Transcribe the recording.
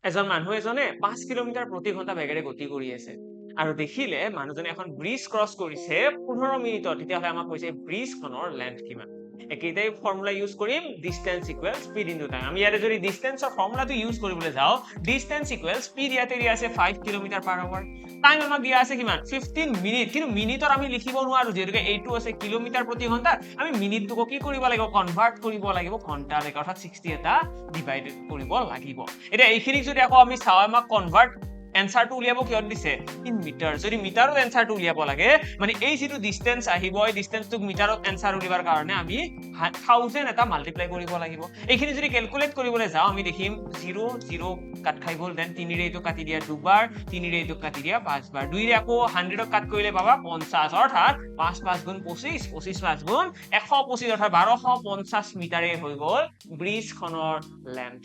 এজন মানুহ এজনে ৫ কিলোমিটাৰ প্ৰতি ঘণ্টা বেগেৰে গতি কৰি আছে আৰু দেখিলে মানুহজনে এখন ব্ৰিজ ক্ৰছ কৰিছে ১৫ মিনিটত। তেতিয়াহ'লে আমাক কৈছে ব্ৰিজখনৰ লেন্থ কিমান। একেইটাই ফৰ্মুলা ইউজ কৰিম, distance equal speed into time. আমি ইয়াতে যদি ডিষ্টেন্সৰ ফৰ্মুলাটো ইউজ কৰিবলৈ যাওঁ, ডিষ্টেন্স ইকুৱেল স্পীড ইয়াতে দিয়া আছে 5 কিলোমিটাৰ পাৰ আৱাৰ, টাইম আমাক দিয়া আছে কিমান 15 মিনিট। কিন্তু মিনিটত আমি লিখিব নোৱাৰো, যিহেতুকে এইটো আছে কিলোমিটাৰ প্ৰতি ঘণ্টা। আমি মিনিটটোকো কি কৰিব লাগিব, কনভাৰ্ট কৰিব লাগিব ঘণ্টালৈকে, অৰ্থাৎ 60 এটা ডিভাইড কৰিব লাগিব। এতিয়া এইখিনিক যদি আকৌ আমি চাওঁ, আমাক কনভাৰ্ট এনসাৰটো উলিয়াব কিহত দিছে, ইন মিটাৰ। যদি মিটাৰত এনসাৰটো উলিয়াব লাগে, মানে এই যিটো ডিষ্টেন্স আহিব, এই ডিষ্টেন্সটোক মিটাৰত এনসাৰ উলিয়াবৰ কাৰণে আমি 1000 এটা মাল্টিপ্লাই কৰিব লাগিব। এইখিনি যদি ক্যালকুলেট কৰিবলৈ যাওঁ, আমি দেখিম 0 0 কাট খাই গ'ল, দেন 3 ৰে এইটো কাটি দিয়া 2 বাৰ, 3 ৰে এইটো কাটি দিয়া 5 বাৰ, 2 ৰে আকৌ 100ক কাট কৰিলে পাবা 50, অৰ্থাৎ 5 5 গুণ 25, 25 5 গুণ 125, অৰ্থাৎ 1250 মিটাৰে হৈ গ'ল ব্ৰিজখনৰ লেন্থ।